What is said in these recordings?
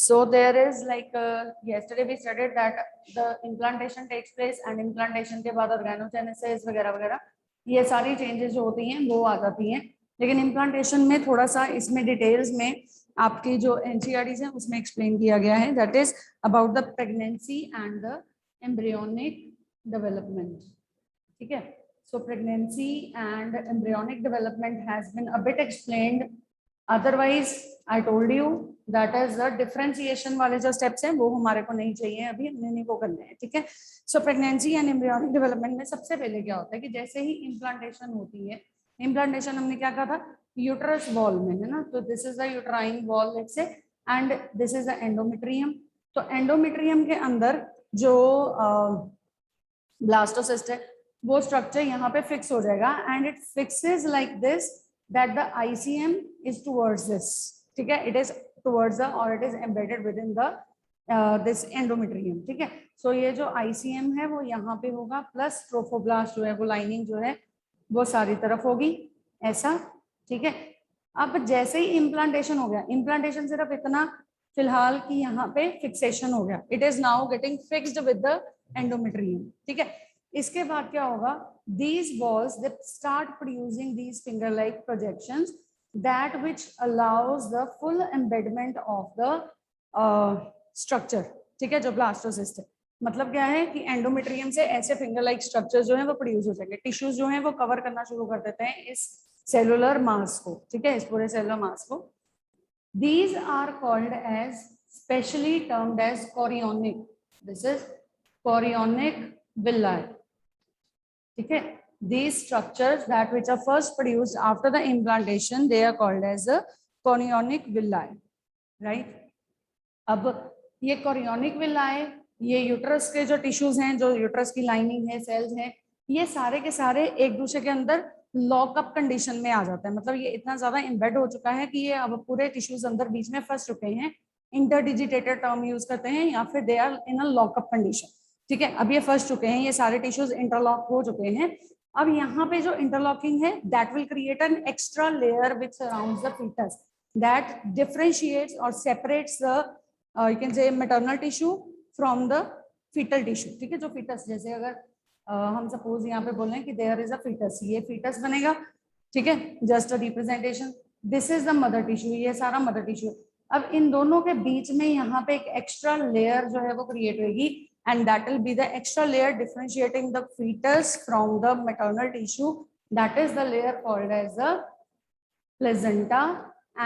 So there is like yesterday we studied that the implantation takes place and implantation के बाद organogenesis वगैरह वगैरह ये सारी changes जो होती हैं वो आ जाती हैं, लेकिन implantation में थोड़ा सा इसमें details में आपकी जो NCERTs हैं उसमें explain किया गया है, that is about the pregnancy and the embryonic development. ठीक है, so pregnancy and embryonic development has been a bit explained. Otherwise I told you that is the differentiation वाले जो steps हैं वो हमारे को नहीं चाहिए, अभी हमने नहीं वो करने हैं. ठीक है, so pregnancy and embryonic development में सबसे पहले क्या होता है कि जैसे ही implantation होती है, implantation हमने क्या कहा था, uterus wall में है ना, तो this is the uterine wall let's say and this is the endometrium. तो endometrium के अंदर जो blastocyst है वो structure यहाँ पे fix हो जाएगा and it fixes like this that the ICM is towards this. ठीक है, it is towards the or it is embedded within the this endometrium. ठीक है, so ये जो ICM है वो यहाँ पे होगा प्लस ट्रोफोब्लास्ट जो है वो लाइनिंग जो है वो सारी तरफ होगी ऐसा. ठीक है, अब जैसे ही इम्प्लांटेशन हो गया, इम्प्लांटेशन सिर्फ इतना फिलहाल कि यहाँ पे फिक्सेशन हो गया, it is now getting fixed with the endometrium. ठीक है, इसके बाद क्या होगा, these walls they start producing these finger like projections that which allows the full embedment of the structure. ठीक है, जो ब्लास्टोसिस्ट है, मतलब क्या है कि एंडोमेट्रियम से ऐसे फिंगर लाइक स्ट्रक्चर जो है वो प्रोड्यूस हो जाएंगे, टिश्यूज जो है वो कवर करना शुरू कर देते हैं इस सेलुलर मास को. ठीक है, इस पूरे सेलुलर मास को. These are called as specially termed as chorionic. This is chorionic villi. ठीक है, these structures that which are first produced after the implantation they are called as a chorionic villi, right? अब ये chorionic villi, ये uterus के जो tissues हैं, जो uterus की लाइनिंग है, सेल्स हैं, ये सारे के सारे एक दूसरे के अंदर लॉकअप कंडीशन में आ जाता है. मतलब ये इतना ज्यादा एम्बेड हो चुका है कि ये अब पूरे टिश्यूज अंदर बीच में फंस चुके हैं. इंटरडिजिटेटेड टर्म यूज करते हैं या फिर they are in a lockup condition. ठीक है, अब ये फंस चुके हैं, ये सारे टिश्यूज इंटरलॉक हो चुके हैं. अब यहाँ पे जो इंटरलॉकिंग है that will create an extra layer which surrounds the foetus that differentiates और separates the you can say maternal tissue from the foetal tissue. ठीक है, जो फीटस, जैसे अगर हम सपोज यहाँ पे बोल रहे हैं कि देयर इज अ फीटस, ये फीटस बनेगा. ठीक है, just a representation. This is the mother tissue, ये सारा मदर टिश्यू. अब इन दोनों के बीच में यहाँ पे एक एक्स्ट्रा लेयर जो है वो क्रिएट होगी and that will be the extra layer differentiating the fetus from the maternal tissue. That is the layer called as the placenta,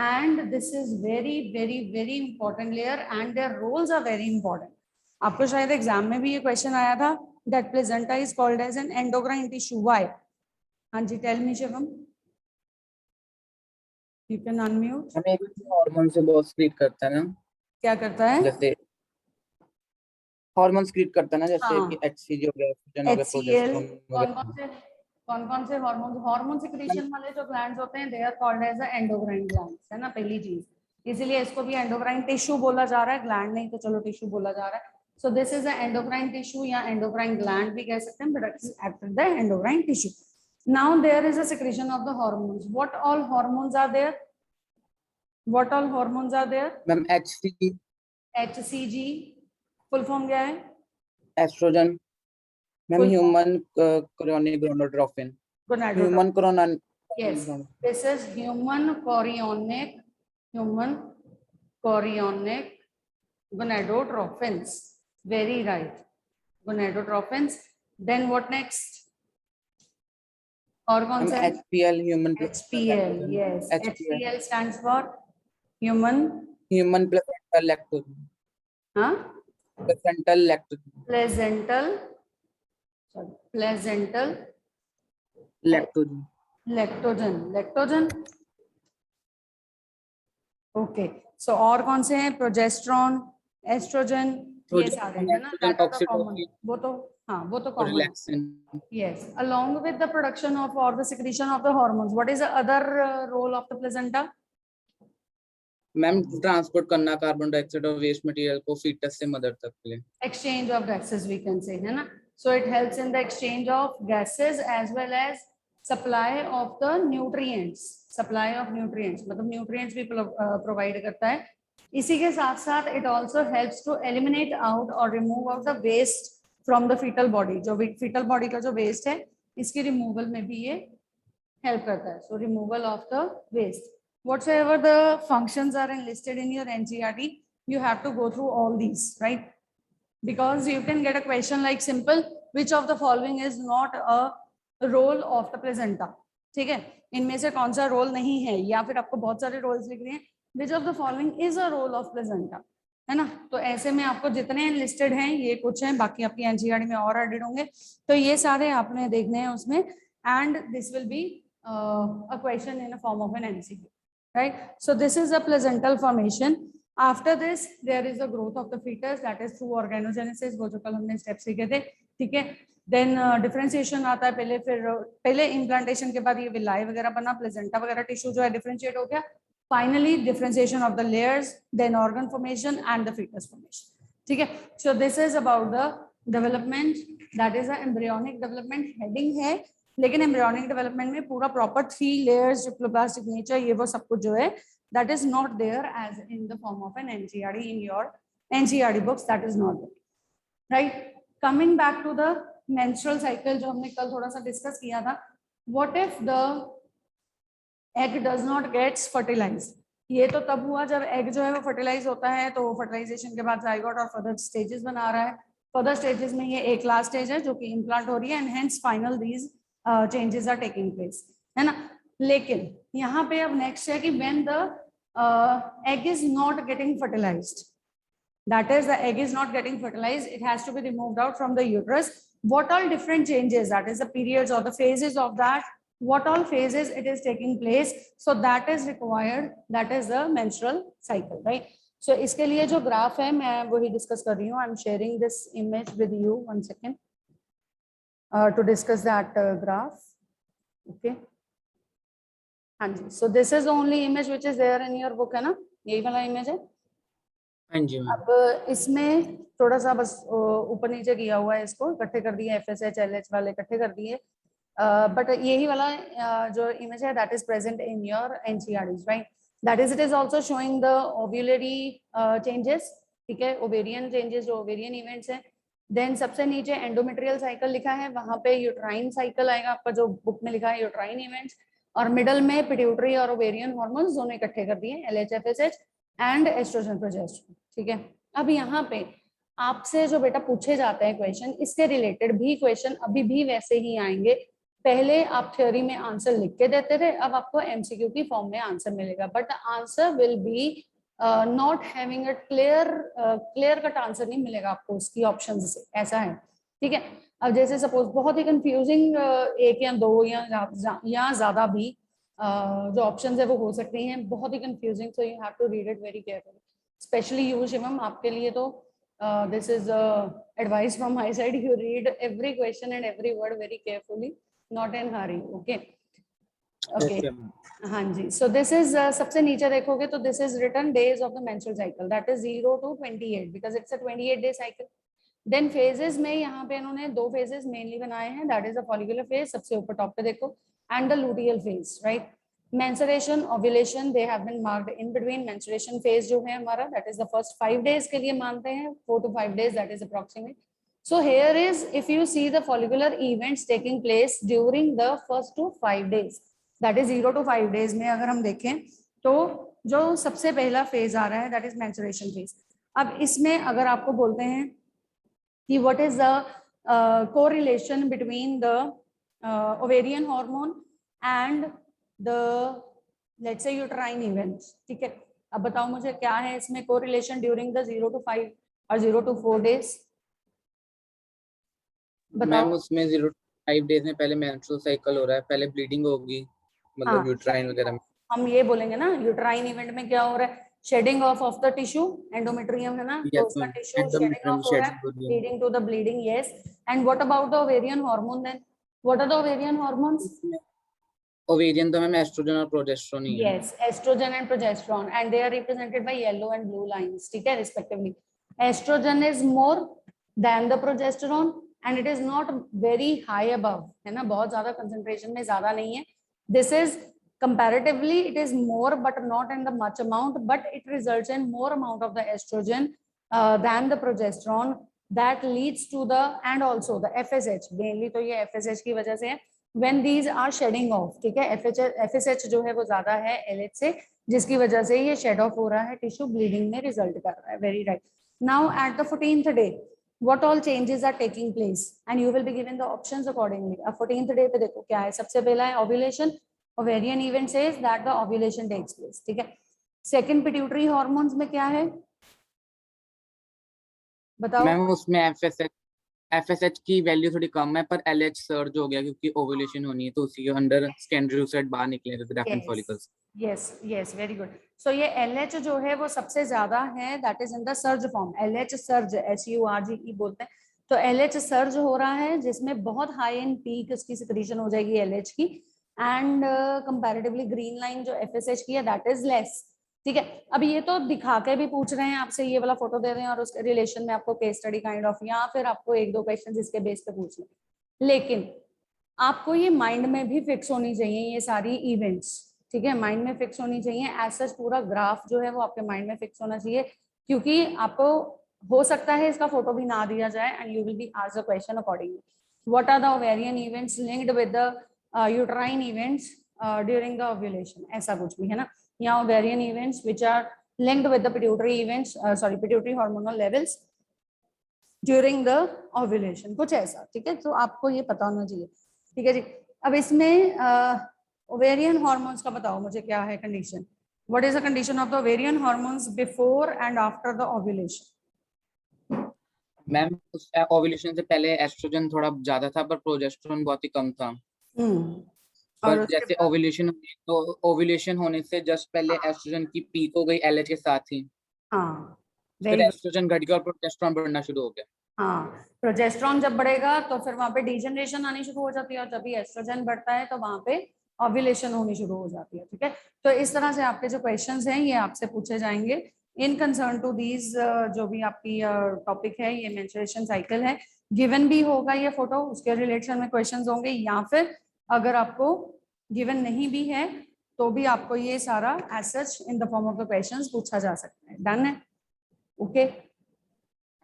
and this is very very very important layer and their roles are very important. आपको शायद exam में भी ये question आया था that placenta is called as an endocrine tissue. Why? हाँ जी, tell me Shivam. You can unmute. हमें hormone से बहुत स्क्रीट करता है ना. क्या करता है? जैसे हार्मोन स्क्रीट करता है ना, जैसे कि HCG हो गया, एस्ट्रोजन हो गया, प्रोजेस्टेरोन हो गया. कौन से हार्मोन सिक्रीशन वाले जो ग्लैंड्स होते हैं they are called as endocrine glands, है ना, पहली चीज. इसीलिए इसको भी एंडोक्राइन टिश्यू बोला जा रहा है, ग्लैंड नहीं तो चलो टिश्यू बोला जा रहा है. So this is the endocrine tissue या एंडोक्राइन ग्लैंड भी कह सकते हैं, but it is after the endocrine tissue. Now there is a secretion of the hormones. What all hormones are there? What all hormones are there? Ma'am HCG full form क्या है? Oestrogen. Ma'am human chorionic gonadotropin. Human chorion. Yes, this is human chorionic gonadotropins. Very right, gonadotropins. Then what next? और कौन सा? HPL, human. HPL, yes. HPL stands for human placental lactogen. हाँ? Placental lactogen. Lactogen. Okay, सो और कौन से हैं? Progesterone, oestrogen, ये सारे हैं ना. वो तो हाँ, वो तो common. Yes, along with the production of or the secretion of the hormones, what is the other role of the placenta? Ma'am transport करना कार्बन डाइऑक्साइड और वेस्ट मटेरियल को फीटस से मदर तक के लिए. Exchange of gases we can say, है ना. So it helps in the exchange of gases as well as supply of the nutrients. Supply of nutrients मतलब न्यूट्रिएंट्स भी प्रोवाइड करता है इसी के साथ साथ it also helps to eliminate out और remove out the waste from the foetal body. जो फीटल बॉडी का जो वेस्ट है इसकी रिमूवल में भी ये हेल्प करता है। So removal of the waste, whatsoever the functions are enlisted in your NCERT, you have to go through all these, right? Because you can get a question like simple, which of the following is not a role of the placenta? ठीक है, इनमें से कौन सा role नहीं है, या फिर आपको बहुत सारे रोल्स लिख रहे हैं, which of the following is a role of placenta, है ना? तो ऐसे में आपको जितने लिस्टेड हैं ये कुछ हैं, बाकी आपकी एनसीईआरटी में और एडेड होंगे, तो ये सारे आपने देखने हैं उसमें, and this will be a question in a form of an MCQ, right? So this is a placental formation. After this there is the growth of the fetus, that is through organogenesis, वो जो कल हमने step सीखे थे, ठीक है। Then differentiation आता है पहले, फिर पहले इम्प्लांटेशन के बाद ये विलाई वगैरह बना, प्लेजेंटा वगैरह टिश्यू जो है डिफरेंशिएट हो गया, finally differentiation of the layers, then organ formation and the fetus formation, ठीक है। So this is about the development, that is the embryonic development heading है, लेकिन एम्ब्रियोनिक डेवलपमेंट में पूरा प्रॉपर 3 लेयर्स, डिप्लोप्लास्टिक नेचर, ये वो सब कुछ जो है that is not there as in the form of an NCERT in your NCERT books, that is not there, right? Coming back to the menstrual cycle जो हमने कल थोड़ा सा डिस्कस किया था, what if the egg does not get fertilized? ये तो तब हुआ जब एग जो है वो फर्टिलाइज होता है, तो फर्टिलाइजेशन के बाद जाइगोट और फर्दर स्टेजेस बना रहा है, फर्दर स्टेजेस में ये एक लास्ट स्टेज है जो कि इम्प्लांट हो रही है, and hence final these changes are taking place, है ना। लेकिन यहाँ पे अब नेक्स्ट है कि when the egg is not getting fertilized, that is the egg is not getting fertilized, it has to be removed out from the uterus. What all different changes, that is the periods or the phases of that, what all phases it is taking place, so that is required, that is the menstrual cycle, right? So इसके लिए जो graph है मैं वही discuss कर रही हूँ, I am sharing this image with you, 1 second to discuss that graph, okay? हाँ जी, so this is the only image which is there in your book, है ना, यही वाला इमेज है। हाँ जी मैम। अब इसमें थोड़ा सा बस ऊपर नीचे किया हुआ है, इसको इकट्ठे कर दिए, FSH LH वाले इकट्ठे कर दिए, बट यही वाला जो इमेज है that is present in your NCERTs, right? That is it is also showing the ovulary changes, ठीक है, ओवेरियन चेंजेस, जो ओवेरियन इवेंट्स हैं। देन सबसे नीचे एंडोमेट्रियल साइकिल लिखा है, वहां पे यूट्राइन साइकिल आएगा आपका, जो बुक में लिखा है यूट्राइन इवेंट्स, और मिडल में पिट्यूटरी और ओवेरियन हार्मोन्स दोनों इकट्ठे कर दिए, LH FSH and estrogen progesterone, ठीक है। अब यहाँ पे आपसे जो बेटा पूछे जाते हैं क्वेश्चन, इसके रिलेटेड भी क्वेश्चन अभी भी वैसे ही आएंगे। पहले आप थ्योरी में आंसर लिख के देते थे, अब आपको MCQ की फॉर्म में आंसर मिलेगा, but the answer will be not having a clear cut answer नहीं मिलेगा आपको उसकी ऑप्शन से, ऐसा है, ठीक है। अब जैसे सपोज बहुत ही कंफ्यूजिंग 1 या 2 या ज्यादा भी जो ऑप्शंस है वो हो सकती हैं, बहुत ही confusing, so you have to read it very carefully, especially you Shivam, आपके लिए तो this is advice from my side, you read every question and every word very carefully, not in hurry, okay okay. हाँ जी, so this is सबसे नीचे देखोगे तो this is written days of the menstrual cycle, that is 0 to 28 because it's a 28-day cycle. देन phases में यहाँ पे इन्होंने 2 फेजेस मेनली बनाए हैं, that is the follicular phase, सबसे ऊपर टॉप पे देखो, and the luteal phase, right? Menstruation, ovulation, they have been marked in between. Menstruation phase जो है हमारा, that is the first 5 days के लिए मानते हैं, 4 to 5 days, that is approximate. So here is, if you see the follicular events taking place during the first to 5 days, that is 0 to 5 days में अगर हम देखें तो जो सबसे पहला फेज आ रहा है दैट इज मेंस्ट्रुएशन फेज। अब इसमें अगर आपको बोलते हैं कि what is the correlation between the ovarian hormone and the, let's say, uterine events, ठीक है, अब बताओ मुझे क्या है इसमें correlation during the 0 to 5 और 0 to 4 days, बताओ। मैम उसमें 0 to 5 days में पहले मेंस्ट्रुअल साइकिल हो रहा है, पहले ब्लीडिंग होगी, मतलब यूट्राइन वगैरह में। हम ये बोलेंगे ना, यूट्राइन इवेंट में क्या हो रहा है, shedding of the tissue, endometrium है ना, तो उसका टिश्यू शेडिंग ऑफ हो रहा है, leading to the bleeding, yes. And what about the ovarian hormone then, what are the ovarian hormones? Ovarian तो मैम एस्ट्रोजन और प्रोजेस्टेरोन ही है। Yes, estrogen and progesterone, and they are represented by yellow and blue lines, ठीक है, respectively. Estrogen is more than the progesterone and it is not very high above, है ना, बहुत ज्यादा कंसंट्रेशन में ज्यादा नहीं है। This is comparatively it is more but not in the much amount, but it results in more amount of the estrogen than the progesterone, that leads to the and also the FSH, mainly तो ये FSH की वजह से है, when these are shedding off, ठीक है, FSH जो है वो ज्यादा है LH से, जिसकी वजह से ये शेड ऑफ हो रहा है, टिश्यू ब्लीडिंग में रिजल्ट कर रहा है. Very right. Now at the 14th day what all changes are taking place and you will be given the options accordingly. अब 14th डे पे देखो क्या है, सबसे पहला है ovulation. Ovarian event says that the ovulation takes place, ठीक है. सेकंड पिट्यूटरी हार्मोन्स में क्या है बताओ. मैम उसमें एफएसएच की वैल्यू थोड़ी कम है, पर एलएच सर्ज हो गया क्योंकि ओव्यूलेशन होनी है, तो उसी के अंदर सेकेंडरी oocyte बाहर निकले थे reference follicles. Yes very good. So ये LH जो है वो सबसे ज्यादा है, that is in the surge form. LH surge, SURGE बोलते हैं. तो LH सर्ज हो रहा है जिसमें बहुत हाई इन पीक उसकी सिक्रीशन हो जाएगी LH की, एंड कंपैरेटिवली ग्रीन लाइन जो FSH की है दैट इज लेस, ठीक है. अब ये तो दिखा के भी पूछ रहे हैं आपसे, ये वाला फोटो दे रहे हैं और उसके रिलेशन में आपको केस स्टडी काइंड ऑफ, या फिर आपको एक दो क्वेश्चन इसके बेस पे पूछ लें, लेकिन आपको ये माइंड में भी फिक्स होनी चाहिए ये सारी इवेंट्स, ठीक है, माइंड में फिक्स होनी चाहिए. एज सच पूरा ग्राफ जो है वो आपके माइंड में फिक्स होना चाहिए, क्योंकि आपको हो सकता है इसका फोटो भी ना दिया जाए and you will be asked the question accordingly. What are the ovarian events linked with the uterine events during the ovulation, ऐसा कुछ भी है ना, या ovarian events which are linked with the pituitary events, pituitary hormonal levels during the ovulation, कुछ ऐसा, ठीक है. तो आपको ये पता होना चाहिए, ठीक है जी. अब इसमें ओवेरियन हार्मोन्स का बताओ मुझे क्या है condition. What is the condition of the ovarian hormones before and after the ovulation. Ma'am ovulation से पहले एस्ट्रोजन थोड़ा ज्यादा था, पर प्रोजेस्टेरोन बहुत ही कम था. और जैसे ओव्यूलेशन होने से जस्ट पहले एस्ट्रोजन की पीक हो गई एलएच के साथ ही. हाँ, फिर एस्ट्रोजन घट गया और प्रोजेस्टेरोन बढ़ना शुरू हो गया. हाँ, प्रोजेस्टेरोन जब बढ़ेगा तो फिर वहां पे डीजनरेशन आनी शुरू हो जाती है, और जब भी एस्ट्रोजन बढ़ता है तो वहां पे ओव्यूलेशन होनी शुरू हो जाती है, ठीक है. तो इस तरह से आपके जो क्वेश्चंस हैं ये आपसे पूछे जाएंगे इन कंसर्न टू दीज, जो भी आपकी टॉपिक है, ये मेंस्ट्रुएशन साइकिल है. गिवन भी होगा ये फोटो, उसके रिलेशन में क्वेश्चंस होंगे, या फिर अगर आपको गिवन नहीं भी है तो भी आपको ये सारा as such in the form of the questions पूछा जा सकता है. डन है, okay.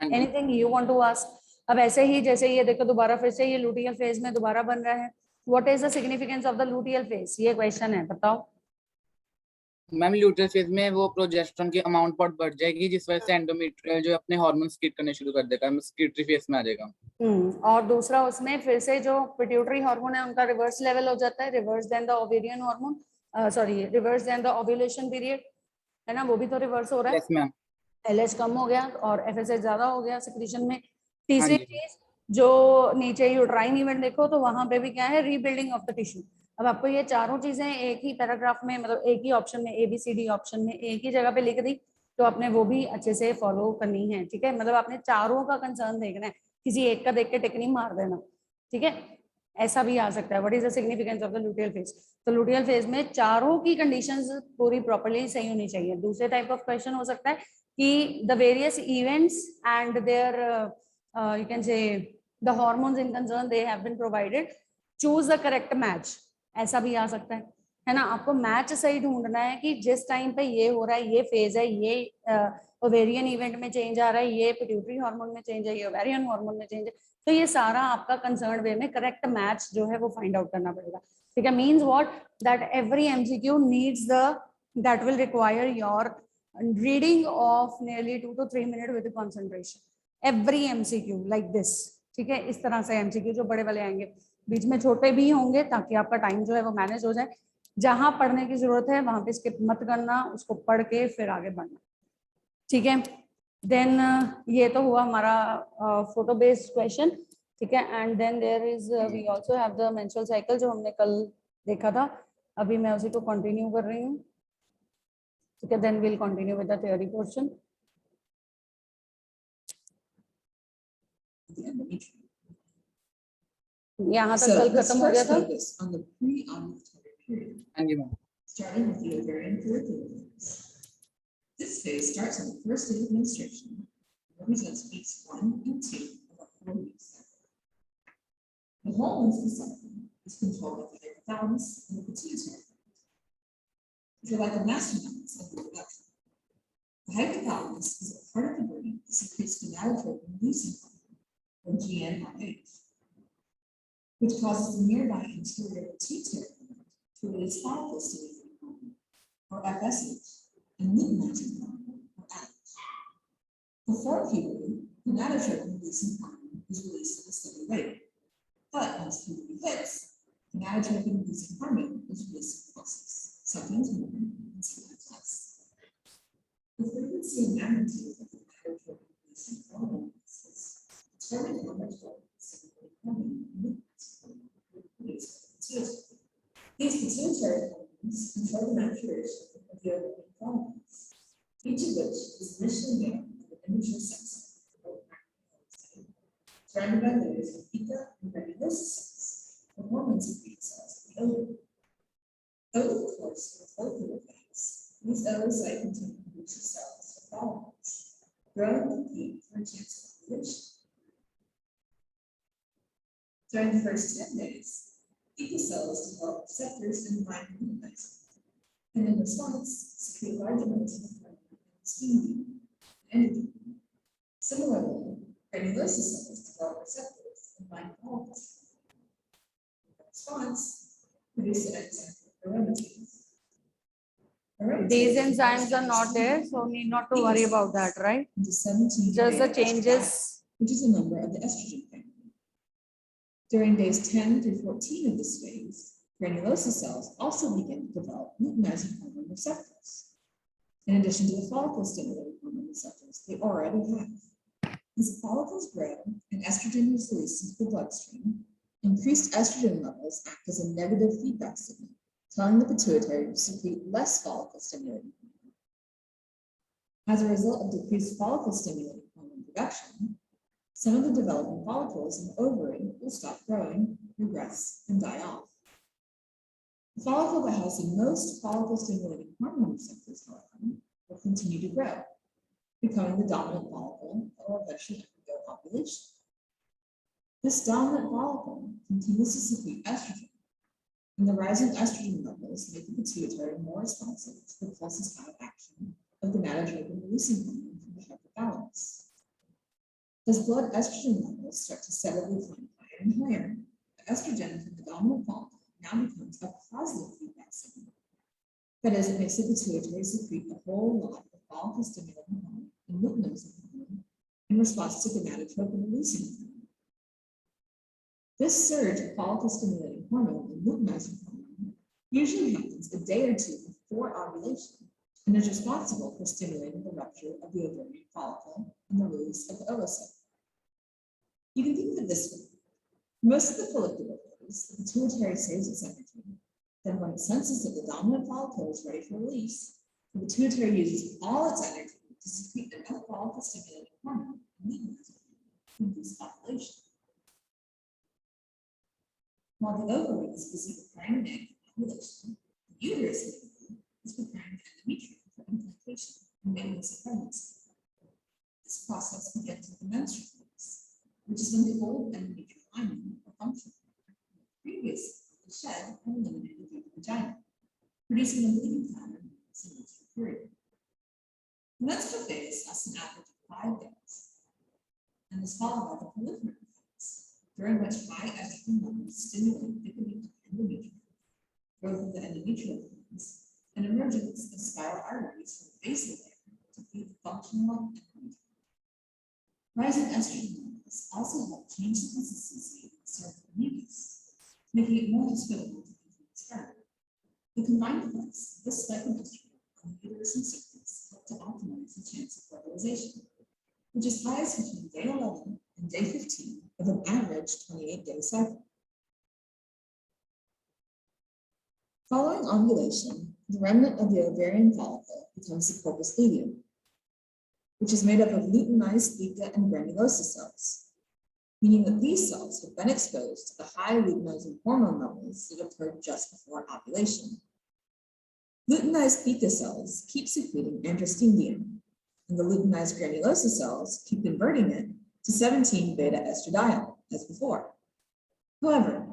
Anything you want to ask. अब ऐसे ही जैसे ये देखो दोबारा फिर से ये लुटियल फेज में दोबारा बन रहा है. What is the significance of the luteal phase, ये क्वेश्चन है, बताओ. मैम लुटियल फेज में वो प्रोजेस्टेरोन की अमाउंट बहुत बढ़ जाएगी, जिस वजह से एंडोमेट्रियल जो अपने हार्मोन सीक्रेट करने शुरू कर देगा, सिक्रेटरी फेज में आ जाएगा. और दूसरा उसमें फिर से जो पिट्यूटरी हार्मोन है उनका रिवर्स लेवल हो जाता है, reverse then the ovarian hormone, sorry reverse then the ovulation period, है ना, वो भी तो रिवर्स हो रहा है. Yes ma'am. LH कम हो गया और FSH ज्यादा हो गया सिक्रीशन में. हाँ तीसरी जी. चीज जो नीचे यूट्राइन इवेंट देखो तो वहां पे भी क्या है, रीबिल्डिंग ऑफ द टिश्यू. अब आपको ये चारों चीजें एक ही पैराग्राफ में, मतलब एक ही ऑप्शन में, ABCD ऑप्शन में एक ही जगह पे लिख दी, तो आपने वो भी अच्छे से फॉलो करनी है, ठीक है. मतलब आपने चारों का कंसर्न देखना है, किसी एक का देख के टिक नहीं मार देना, ठीक है. ऐसा भी आ सकता है. What is the significance of the luteal phase. तो लुटियल फेज में चारों की कंडीशंस पूरी प्रॉपर्ली सही होनी चाहिए. दूसरे टाइप ऑफ क्वेश्चन हो सकता है कि the various events and their you can say the hormones in concern they have been provided, choose the correct match, ऐसा भी आ सकता है ना. आपको मैच सही ढूंढना है कि जिस टाइम पे ये हो रहा है, ये फेज है, ये ओवेरियन इवेंट में चेंज आ रहा है, ये पिट्यूटरी हार्मोन में चेंज है, ये ओवेरियन हार्मोन में चेंज है, तो ये सारा आपका कंसर्न वे में करेक्ट मैच जो है वो फाइंड आउट करना पड़ेगा, ठीक है. Means what, that every MCQ needs the, that will require your reading of nearly 2 to 3 minutes with concentration. Every MCQ like this, ठीक है. इस तरह से MCQ जो बड़े वाले आएंगे, बीच में छोटे भी होंगे ताकि आपका टाइम जो है वो मैनेज हो जाए. जहां पढ़ने की जरूरत है वहां पे स्किप मत करना, उसको पढ़ के फिर आगे बढ़ना, ठीक है. देन ये तो हुआ हमारा फोटो बेस्ड क्वेश्चन, ठीक है. And then there is we also have the menstrual cycle जो हमने कल देखा था, अभी मैं उसी को कंटिन्यू कर रही हूँ, ठीक है. Then we'll continue with the theory portion. यहाँ तक कल खत्म हो गया था. हाँ जी ma'am. Starting with the ovarian follicles. This phase starts on the first day of menstruation. It represents weeks 1 and 2 of a 4-week cycle. The whole menstrual cycle is controlled by the hypothalamus and the pituitary. which are like a mastermind of reproduction. The hypothalamus is a part of the brain that secretes gonadotropin-releasing hormone, or GnRH, which causes the nearby anterior pituitary gland to release follicle-stimulating hormone, or FSH, and luteinizing hormone, or ALH. Before puberty, gonadotropin-releasing hormone is released at a steady rate, but once puberty hits, gonadotropin-releasing hormone is released in pulses, sometimes more and sometimes less. The frequency and magnitude of gonadotropin-releasing hormone releases determine how much follicle-stimulating hormone and luteinizing hormone are produced by the pituitary. These pituitary hormones control the maturation of the ovarian follicles, each of which is initially made of an immature sex cell, surrounded by layers of pica and granulosa cells, the hormone secreting cells of the ovary. Over the course of the follicular phase, these oocyte containing producer cells or follicles grow and compete for a chance of ovulation. During the first 10 days, pica cells develop receptors and bind luteinizing, and in response, secrete large amounts of hormone and steam and androgen. Similarly, granulosa cells develop receptors and bind follicles. In response, produce the enzyme aromatase. These enzymes are not there, so need not to worry about that, right? Into 17 Just the beta changes. which is a member of the estrogen family. During days 10 through 14 of this phase, granulosa cells also begin to develop luteinizing hormone receptors, in addition to the follicle-stimulating hormone receptors they already have. As the follicles grow and estrogen is released into the bloodstream, increased estrogen levels act as a negative feedback signal, telling the pituitary to secrete less follicle-stimulating hormone. As a result of decreased follicle-stimulating hormone production, some of the developing follicles in the ovary will stop growing, regress, and die off. The follicle that has the most follicle-stimulating hormone receptors, however, will continue to grow, becoming the dominant follicle that will eventually undergo ovulation. This dominant follicle continues to secrete estrogen, and the rising estrogen levels make the pituitary more responsive to the pulse's high action of gonadotropin-releasing hormone from the hypothalamus. As blood estrogen levels start to steadily climb higher and higher, the estrogen from the dominant follicle now becomes a positive feedback signal. That is, it makes the pituitary secrete a whole lot of follicle-stimulating hormone and luteinizing hormone in response to gonadotropin-releasing hormone. This surge of follicle-stimulating hormone and luteinizing hormone usually happens a day or two before ovulation and is responsible for stimulating the rupture of the ovarian follicle and the release of the oocyte. You can think of it this way. Most of the follicular phase, the pituitary saves its energy. Then when it senses that the dominant follicle is ready for release, the pituitary uses all its energy to secrete enough follicle-stimulating hormone and luteinizing hormone to induce ovulation. While the ovary is busy preparing an egg for ovulation, the uterus is preparing the endometrium for implantation and maintenance of pregnancy. This process begins with the menstrual phase, which is when the old endometrial lining or function previous the shed and eliminated through the vagina, producing a bleeding pattern as the menstrual period. The menstrual phase lasts an average of 5 days and is followed by the proliferative phase, during which high estrogen levels stimulate thickening of the endometrium, growth of the endometrial glands, and emergence of spiral arteries from the basal layer to feed the functional endometrium. Rising estrogen levels also help change the consistency of the cervical mucus, making it more hospitable to infant sperm. The combined effects of this spike in estrogen on the uterus and cervix help to optimize the chance of fertilization, which is highest between day 11 and day 15 of an average 28-day cycle. Following ovulation, the remnant of the ovarian follicle becomes the corpus luteum, which is made up of luteinized pica and granulosa cells, meaning that these cells have been exposed to the high luteinizing hormone levels that occurred just before ovulation. Luteinized pica cells keep secreting androstenedione, and the luteinized granulosa cells keep converting it to 17 beta estradiol, as before. However,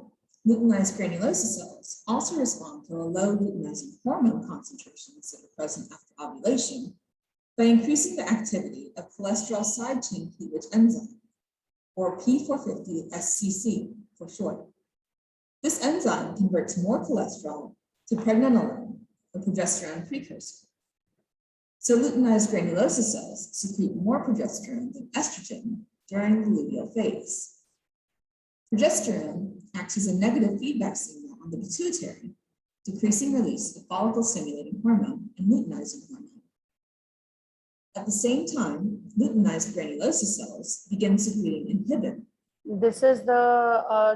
Luteinized granulosa cells also respond to a low luteinizing hormone concentrations that are present after ovulation by increasing the activity of cholesterol side chain cleavage enzyme, or P450-SCC for short. This enzyme converts more cholesterol to pregnenolone, a progesterone precursor. So luteinized granulosa cells secrete more progesterone than estrogen during the luteal phase. Progesterone acts as a negative feedback signal on the pituitary, decreasing release of follicle-stimulating hormone and luteinizing hormone. At the same time, luteinized granulosa cells begin secreting inhibin. This is the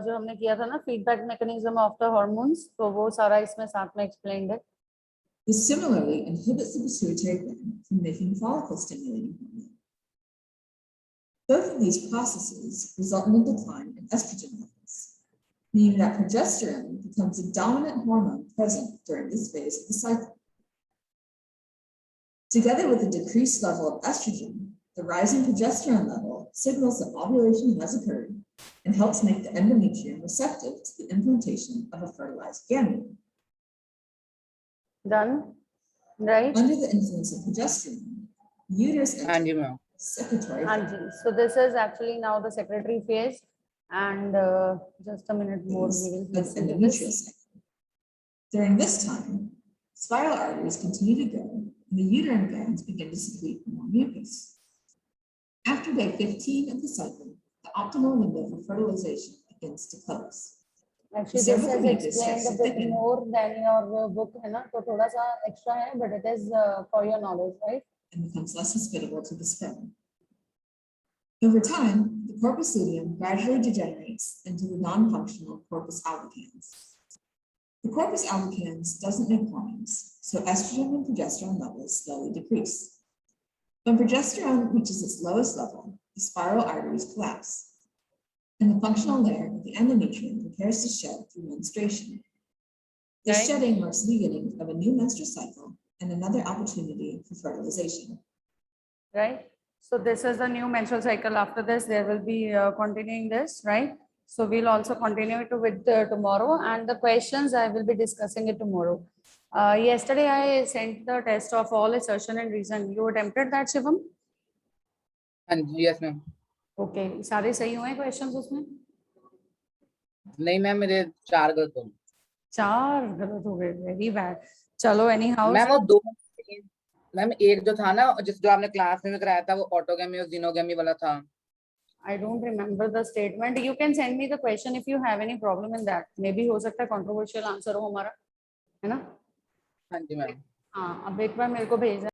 जो हमने किया था ना feedback mechanism of the hormones, तो वो सारा इसमें साथ में explained है. This similarly inhibits the pituitary gland from making follicle-stimulating hormone. Both of these processes result in a decline in estrogen levels, meaning that progesterone becomes a dominant hormone present during this phase of the cycle. Together with a decreased level of estrogen, the rising progesterone level signals that ovulation has occurred and helps make the endometrium receptive to the implantation of a fertilized gamete. Done, right? Under the influence of progesterone, uterus हाँ जी enters ma'am. secretory हाँ phase. जी. So this is actually now the secretory phase, and just a minute more we will Of listen to endometrial this. cycle. During this time, spiral arteries continue to grow and the uterine glands begin to secrete more mucus. After day 15 of the cycle, the optimal window for fertilization begins to close. Actually, The this is cervical mucus explained starts a to bit thicken. more than your book, है ना? तो थोड़ा सा extra है, but it is for your knowledge, right? And becomes less hospitable to the sperm. Over time, the corpus luteum gradually degenerates into the non-functional corpus albicans. The corpus albicans doesn't make hormones, so estrogen and progesterone levels slowly decrease. When progesterone reaches its lowest level, the spiral arteries collapse, and the functional layer of the endometrium prepares to shed through menstruation. This Right. shedding marks the beginning of a new menstrual cycle and another opportunity for fertilization. Right? So this is the new menstrual cycle. After this, there will be continuing this, right? So we'll also continue it with tomorrow, and the questions I will be discussing it tomorrow. Yesterday I sent the test of all assertion and reason. You attempted that, Shivam? हाँ जी, yes ma'am. Okay, सारे सही हुए questions उसमें? नहीं ma'am, मेरे 4 गलत हो. 4 गलत हो गए. Very bad. चलो anyhow. मैम वो 2 मैम, एक जो था ना जो आपने क्लास में कराया था, वो ऑटोगेमी और जीनोगेमी वाला था. I don't remember the statement. You can send me the question if you have any problem in that. Maybe हो सकता है controversial answer हो हमारा, है ना? हाँ जी मैम. हाँ, अब एक बार मेरे को भेजना.